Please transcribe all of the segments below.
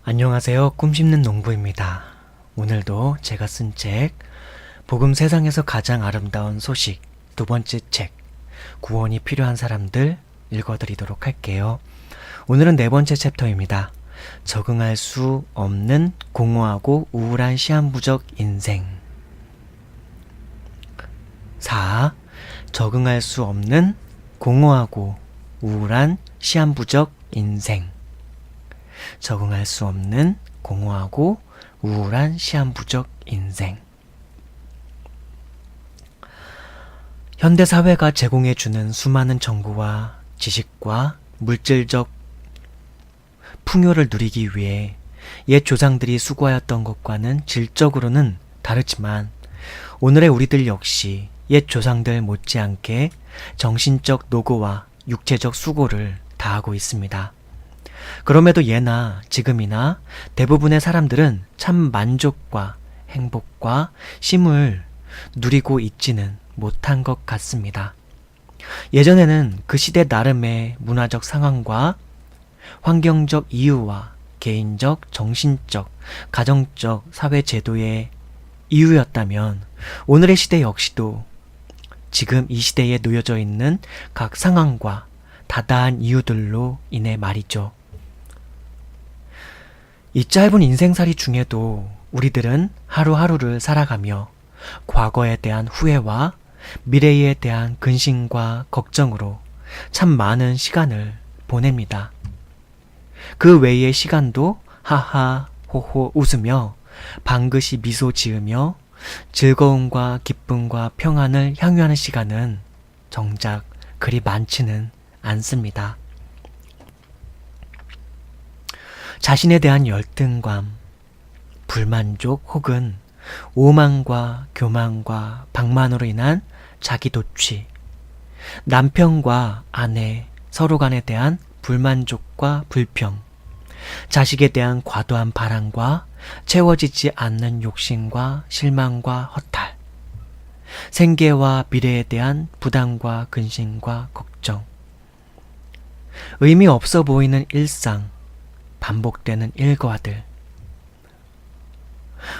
안녕하세요. 꿈씹는 농부입니다. 오늘도 제가 쓴 책, 복음 세상에서 가장 아름다운 소식 두 번째 책, 구원이 필요한 사람들 읽어드리도록 할게요. 오늘은 네 번째 챕터입니다. 적응할 수 없는 공허하고 우울한 시한부적 인생. 4. 적응할 수 없는 공허하고 우울한 시한부적 인생. 적응할 수 없는 공허하고 우울한 시한부적 인생. 현대사회가 제공해주는 수많은 정보와 지식과 물질적 풍요를 누리기 위해 옛 조상들이 수고하였던 것과는 질적으로는 다르지만 오늘의 우리들 역시 옛 조상들 못지않게 정신적 노고와 육체적 수고를 다하고 있습니다. 그럼에도 예나 지금이나 대부분의 사람들은 참 만족과 행복과 쉼을 누리고 있지는 못한 것 같습니다. 예전에는 그 시대 나름의 문화적 상황과 환경적 이유와 개인적, 정신적, 가정적, 사회 제도의 이유였다면 오늘의 시대 역시도 지금 이 시대에 놓여져 있는 각 상황과 다다한 이유들로 인해 말이죠. 이 짧은 인생살이 중에도 우리들은 하루하루를 살아가며 과거에 대한 후회와 미래에 대한 근심과 걱정으로 참 많은 시간을 보냅니다. 그 외의 시간도 하하 호호 웃으며 방긋이 미소 지으며 즐거움과 기쁨과 평안을 향유하는 시간은 정작 그리 많지는 않습니다. 자신에 대한 열등감, 불만족 혹은 오만과 교만과 방만으로 인한 자기도취, 남편과 아내 서로 간에 대한 불만족과 불평, 자식에 대한 과도한 바람과 채워지지 않는 욕심과 실망과 허탈, 생계와 미래에 대한 부담과 근심과 걱정, 의미 없어 보이는 일상, 반복되는 일과들,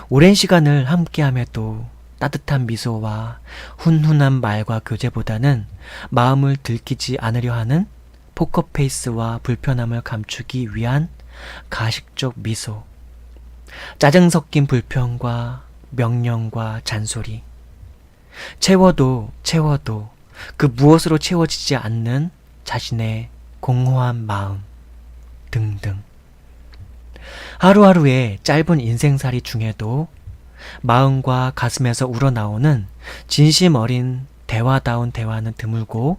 오랜 시간을 함께함에도 따뜻한 미소와 훈훈한 말과 교제보다는 마음을 들키지 않으려 하는 포커페이스와 불편함을 감추기 위한 가식적 미소, 짜증 섞인 불평과 명령과 잔소리, 채워도 그 무엇으로 채워지지 않는 자신의 공허한 마음 등등. 하루하루의 짧은 인생살이 중에도 마음과 가슴에서 우러나오는 진심 어린 대화다운 대화는 드물고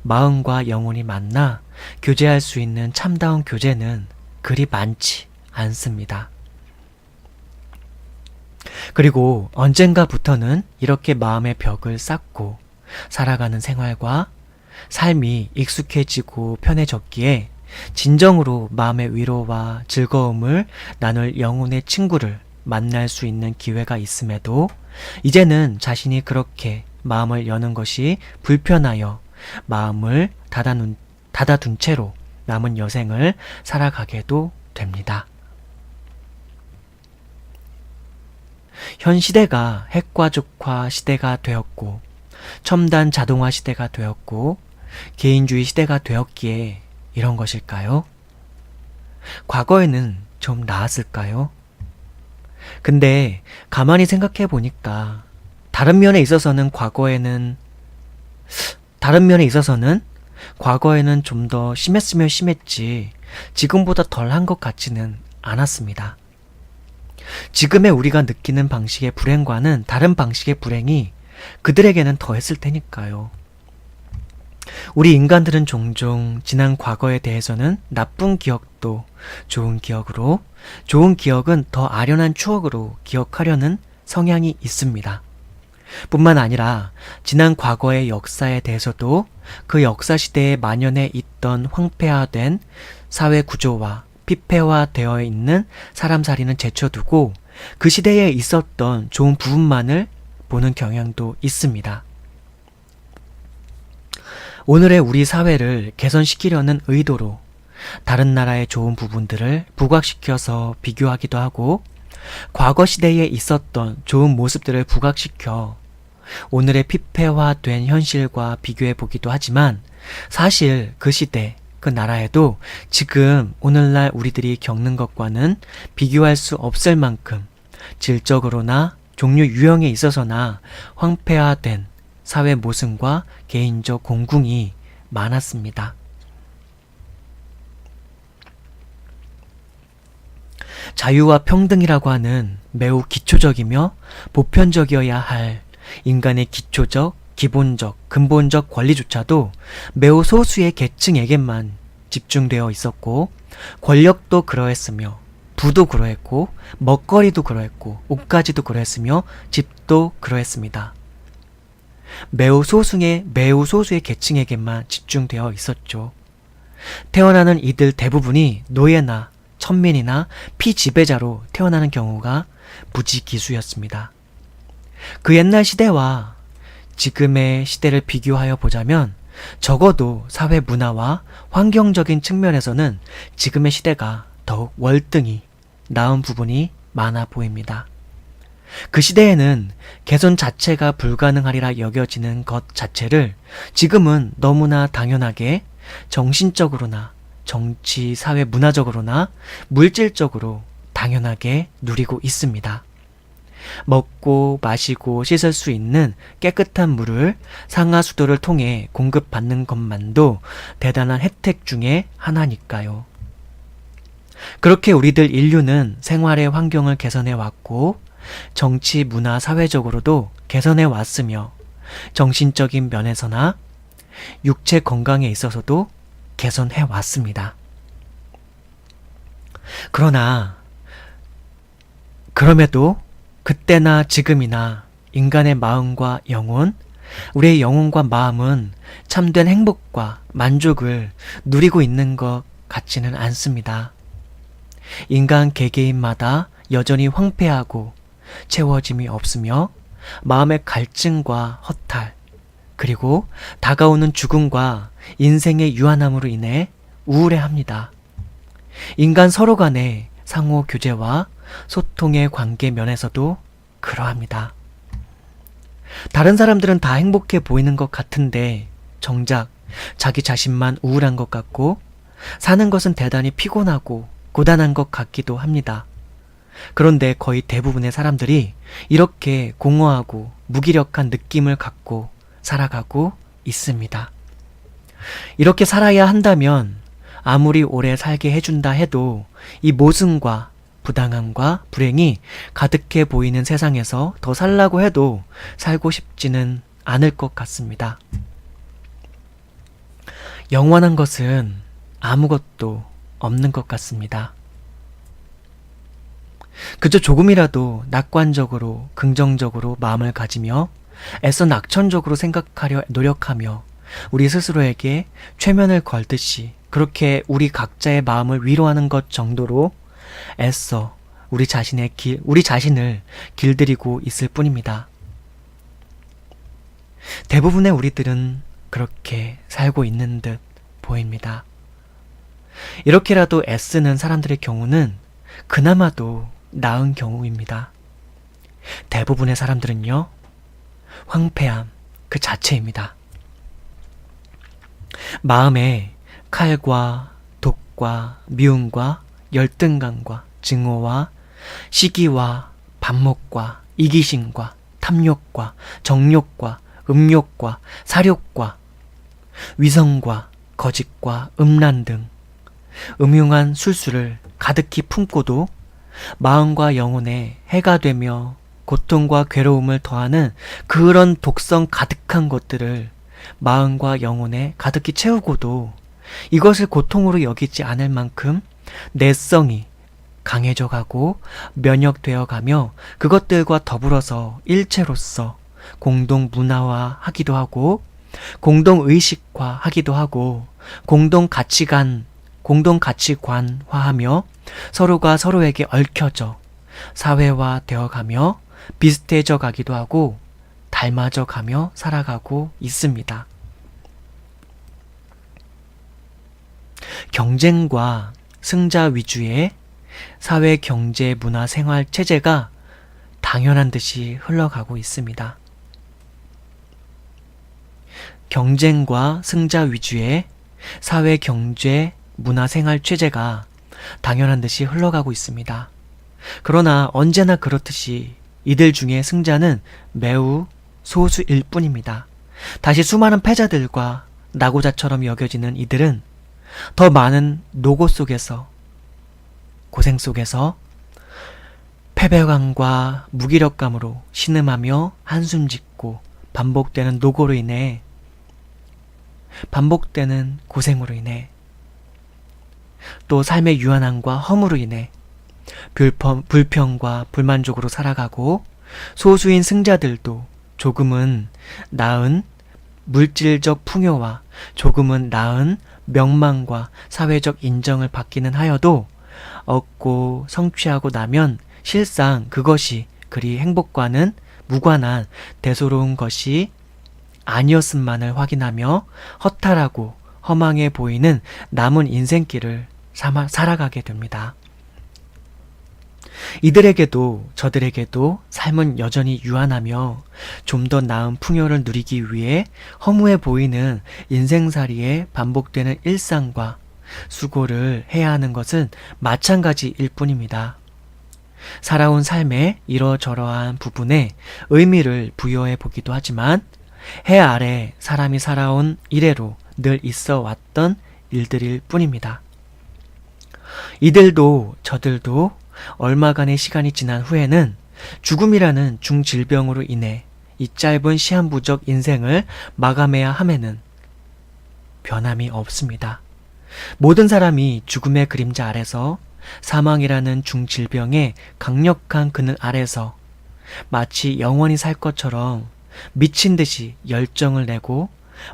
마음과 영혼이 만나 교제할 수 있는 참다운 교제는 그리 많지 않습니다. 그리고 언젠가부터는 이렇게 마음의 벽을 쌓고 살아가는 생활과 삶이 익숙해지고 편해졌기에 진정으로 마음의 위로와 즐거움을 나눌 영혼의 친구를 만날 수 있는 기회가 있음에도 이제는 자신이 그렇게 마음을 여는 것이 불편하여 마음을 닫아둔 채로 남은 여생을 살아가게도 됩니다. 현 시대가 핵가족화 시대가 되었고 첨단 자동화 시대가 되었고 개인주의 시대가 되었기에 이런 것일까요? 과거에는 좀 나았을까요? 근데 가만히 생각해 보니까 다른 면에 있어서는 과거에는 좀 더 심했으면 심했지 지금보다 덜한 것 같지는 않았습니다. 지금의 우리가 느끼는 방식의 불행과는 다른 방식의 불행이 그들에게는 더했을 테니까요. 우리 인간들은 종종 지난 과거에 대해서는 나쁜 기억도 좋은 기억으로, 좋은 기억은 더 아련한 추억으로 기억하려는 성향이 있습니다. 뿐만 아니라 지난 과거의 역사에 대해서도 그 역사 시대에 만연해 있던 황폐화된 사회 구조와 피폐화되어 있는 사람살이는 제쳐두고 그 시대에 있었던 좋은 부분만을 보는 경향도 있습니다. 오늘의 우리 사회를 개선시키려는 의도로 다른 나라의 좋은 부분들을 부각시켜서 비교하기도 하고 과거 시대에 있었던 좋은 모습들을 부각시켜 오늘의 피폐화된 현실과 비교해 보기도 하지만 사실 그 시대, 그 나라에도 지금 오늘날 우리들이 겪는 것과는 비교할 수 없을 만큼 질적으로나 종류 유형에 있어서나 황폐화된 사회 모순과 개인적 공궁이 많았습니다. 자유와 평등이라고 하는 매우 기초적이며 보편적이어야 할 인간의 기초적, 기본적, 근본적 권리조차도 매우 소수의 계층에게만 집중되어 있었고 권력도 그러했으며 부도 그러했고 먹거리도 그러했고 옷가지도 그러했으며 집도 그러했습니다. 매우 소수의 계층에게만 집중되어 있었죠. 태어나는 이들 대부분이 노예나 천민이나 피지배자로 태어나는 경우가 부지기수였습니다. 그 옛날 시대와 지금의 시대를 비교하여 보자면 적어도 사회 문화와 환경적인 측면에서는 지금의 시대가 더욱 월등히 나은 부분이 많아 보입니다. 그 시대에는 개선 자체가 불가능하리라 여겨지는 것 자체를 지금은 너무나 당연하게 정신적으로나 정치, 사회, 문화적으로나 물질적으로 당연하게 누리고 있습니다. 먹고 마시고 씻을 수 있는 깨끗한 물을 상하수도를 통해 공급받는 것만도 대단한 혜택 중에 하나니까요. 그렇게 우리들 인류는 생활의 환경을 개선해 왔고 정치, 문화, 사회적으로도 개선해 왔으며 정신적인 면에서나 육체 건강에 있어서도 개선해 왔습니다. 그럼에도 그때나 지금이나 인간의 마음과 영혼, 우리의 영혼과 마음은 참된 행복과 만족을 누리고 있는 것 같지는 않습니다. 인간 개개인마다 여전히 황폐하고 채워짐이 없으며 마음의 갈증과 허탈, 그리고 다가오는 죽음과 인생의 유한함으로 인해 우울해합니다. 인간 서로 간의 상호 교제와 소통의 관계 면에서도 그러합니다. 다른 사람들은 다 행복해 보이는 것 같은데 정작 자기 자신만 우울한 것 같고 사는 것은 대단히 피곤하고 고단한 것 같기도 합니다. 그런데 거의 대부분의 사람들이 이렇게 공허하고 무기력한 느낌을 갖고 살아가고 있습니다. 이렇게 살아야 한다면 아무리 오래 살게 해준다 해도 이 모순과 부당함과 불행이 가득해 보이는 세상에서 더 살라고 해도 살고 싶지는 않을 것 같습니다. 영원한 것은 아무것도 없는 것 같습니다. 그저 조금이라도 낙관적으로 긍정적으로 마음을 가지며 애써 낙천적으로 생각하려 노력하며 우리 스스로에게 최면을 걸듯이 그렇게 우리 각자의 마음을 위로하는 것 정도로 애써 우리 자신을 길들이고 있을 뿐입니다. 대부분의 우리들은 그렇게 살고 있는 듯 보입니다. 이렇게라도 애쓰는 사람들의 경우는 그나마도 나은 경우입니다. 대부분의 사람들은요, 황폐함 그 자체입니다. 마음에 칼과 독과 미움과 열등감과 증오와 시기와 반목과 이기심과 탐욕과 정욕과 음욕과 사욕과 위선과 거짓과 음란 등 음흉한 술수를 가득히 품고도 마음과 영혼에 해가 되며 고통과 괴로움을 더하는 그런 독성 가득한 것들을 마음과 영혼에 가득히 채우고도 이것을 고통으로 여기지 않을 만큼 내성이 강해져 가고 면역되어 가며 그것들과 더불어서 일체로서 공동 문화화하기도 하고 공동 의식화하기도 하고 공동 가치관화하며 서로가 서로에게 얽혀져 사회화되어 가며 비슷해져 가기도 하고 닮아져 가며 살아가고 있습니다. 경쟁과 승자 위주의 사회, 경제, 문화, 생활 체제가 당연한 듯이 흘러가고 있습니다. 경쟁과 승자 위주의 사회, 경제, 문화, 생활 체제가 당연한 듯이 흘러가고 있습니다. 그러나 언제나 그렇듯이 이들 중에 승자는 매우 소수일 뿐입니다. 다시 수많은 패자들과 낙오자처럼 여겨지는 이들은 더 많은 노고 속에서, 고생 속에서 패배감과 무기력감으로 신음하며 한숨 짓고 반복되는 노고로 인해, 반복되는 고생으로 인해, 또 삶의 유한함과 허무로 인해 불평과 불만족으로 살아가고, 소수인 승자들도 조금은 나은 물질적 풍요와 조금은 나은 명망과 사회적 인정을 받기는 하여도 얻고 성취하고 나면 실상 그것이 그리 행복과는 무관한 대소로운 것이 아니었음만을 확인하며 허탈하고 허망해 보이는 남은 인생길을 살아가게 됩니다. 이들에게도 저들에게도 삶은 여전히 유한하며 좀 더 나은 풍요를 누리기 위해 허무해 보이는 인생살이에 반복되는 일상과 수고를 해야 하는 것은 마찬가지일 뿐입니다. 살아온 삶의 이러저러한 부분에 의미를 부여해 보기도 하지만 해 아래 사람이 살아온 이래로 늘 있어 왔던 일들일 뿐입니다. 이들도 저들도 얼마간의 시간이 지난 후에는 죽음이라는 중질병으로 인해 이 짧은 시한부적 인생을 마감해야 함에는 변함이 없습니다. 모든 사람이 죽음의 그림자 아래서, 사망이라는 중질병의 강력한 그늘 아래서 마치 영원히 살 것처럼 미친 듯이 열정을 내고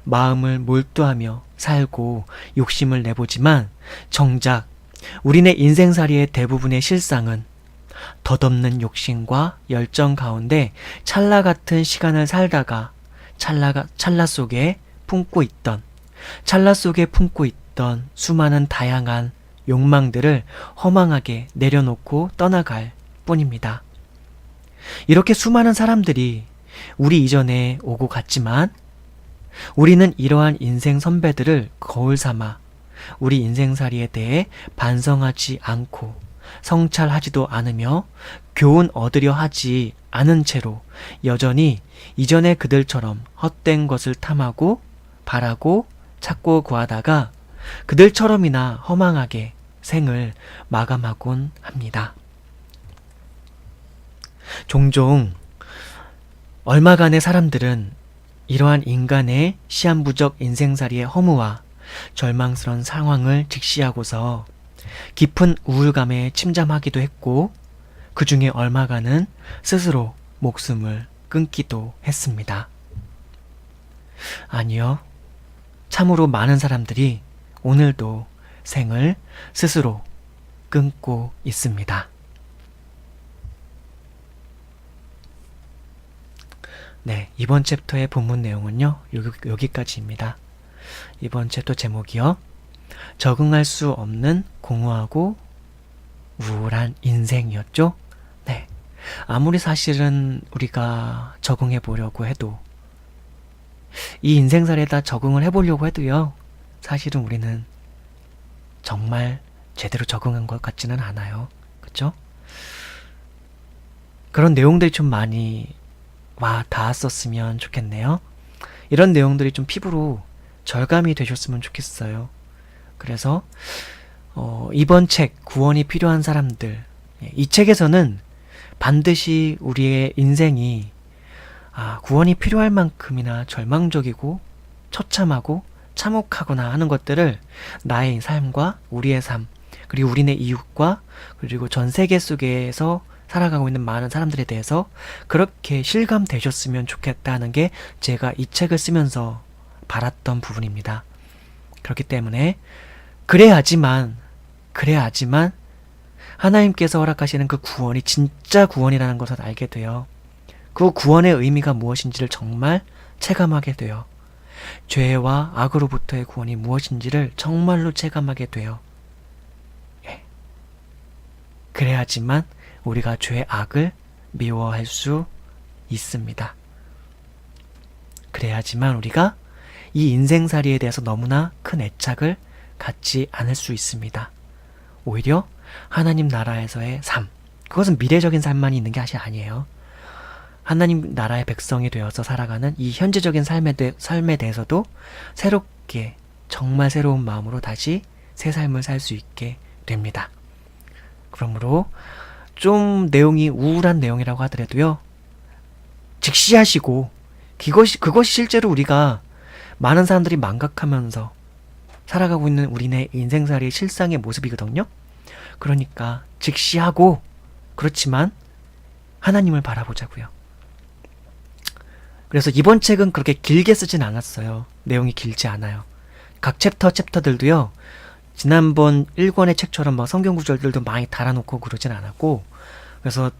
마음을 몰두하며 살고 욕심을 내보지만, 정작 우리네 인생살이의 대부분의 실상은 덧없는 욕심과 열정 가운데 찰나 같은 시간을 살다가 찰나 속에 품고 있던 수많은 다양한 욕망들을 허망하게 내려놓고 떠나갈 뿐입니다. 이렇게 수많은 사람들이 우리 이전에 오고 갔지만 우리는 이러한 인생 선배들을 거울 삼아 우리 인생살이에 대해 반성하지 않고 성찰하지도 않으며 교훈 얻으려 하지 않은 채로 여전히 이전의 그들처럼 헛된 것을 탐하고 바라고 찾고 구하다가 그들처럼이나 허망하게 생을 마감하곤 합니다. 종종 얼마간의 사람들은 이러한 인간의 시한부적 인생살이의 허무와 절망스러운 상황을 직시하고서 깊은 우울감에 침잠하기도 했고, 그 중에 얼마간은 스스로 목숨을 끊기도 했습니다. 아니요, 참으로 많은 사람들이 오늘도 생을 스스로 끊고 있습니다. 네, 이번 챕터의 본문 내용은요, 여기까지입니다. 이번 챕터 제목이요, 적응할 수 없는 공허하고 우울한 인생이었죠. 네, 아무리 사실은 우리가 적응해 보려고 해도, 이 인생살에다 적응을 해보려고 해도요, 사실은 우리는 정말 제대로 적응한 것 같지는 않아요. 그쵸? 그런 내용들이 좀 많이 와 닿았었으면 좋겠네요. 이런 내용들이 좀 피부로 절감이 되셨으면 좋겠어요. 그래서 이번 책 구원이 필요한 사람들, 이 책에서는 반드시 우리의 인생이 구원이 필요할 만큼이나 절망적이고 처참하고 참혹하거나 하는 것들을 나의 삶과 우리의 삶, 그리고 우리네 이웃과 그리고 전 세계 속에서 살아가고 있는 많은 사람들에 대해서 그렇게 실감되셨으면 좋겠다는 게 제가 이 책을 쓰면서 바랐던 부분입니다. 그렇기 때문에 그래야지만 하나님께서 허락하시는 그 구원이 진짜 구원이라는 것을 알게 돼요. 그 구원의 의미가 무엇인지를 정말 체감하게 돼요. 죄와 악으로부터의 구원이 무엇인지를 정말로 체감하게 돼요. 예. 그래야지만 우리가 죄 악을 미워할 수 있습니다. 그래야지만 우리가 이 인생살이에 대해서 너무나 큰 애착을 갖지 않을 수 있습니다. 오히려 하나님 나라에서의 삶, 그것은 미래적인 삶만 있는 게 사실 아니에요. 하나님 나라의 백성이 되어서 살아가는 이 현재적인 삶에 대해서도 새롭게, 정말 새로운 마음으로 다시 새 삶을 살 수 있게 됩니다. 그러므로 좀 내용이 우울한 내용이라고 하더라도요, 직시하시고, 그것이 실제로 우리가 많은 사람들이 망각하면서 살아가고 있는 우리네 인생살이의 실상의 모습이거든요. 그러니까 직시하고, 그렇지만 하나님을 바라보자고요. 그래서 이번 책은 그렇게 길게 쓰진 않았어요. 내용이 길지 않아요. 각 챕터들도요, 지난번 1권의 책처럼 막 성경 구절들도 많이 달아놓고 그러진 않았고, 그래서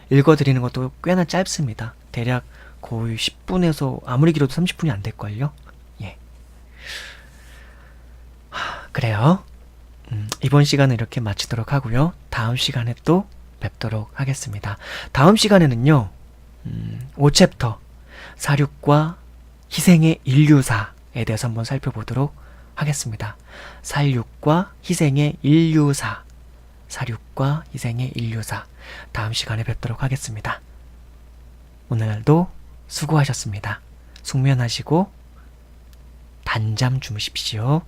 읽어드리는 것도 꽤나 짧습니다. 대략 거의 10분에서 아무리 길어도 30분이 안 될걸요? 예. 그래요. 이번 시간은 이렇게 마치도록 하고요. 다음 시간에 또 뵙도록 하겠습니다. 다음 시간에는요, 5챕터 사륙과 희생의 인류사에 대해서 한번 살펴보도록 하겠습니다. 살육과 희생의 인류사, 사륙과 희생의 인류사, 다음 시간에 뵙도록 하겠습니다. 오늘도 수고하셨습니다. 숙면하시고 단잠 주무십시오.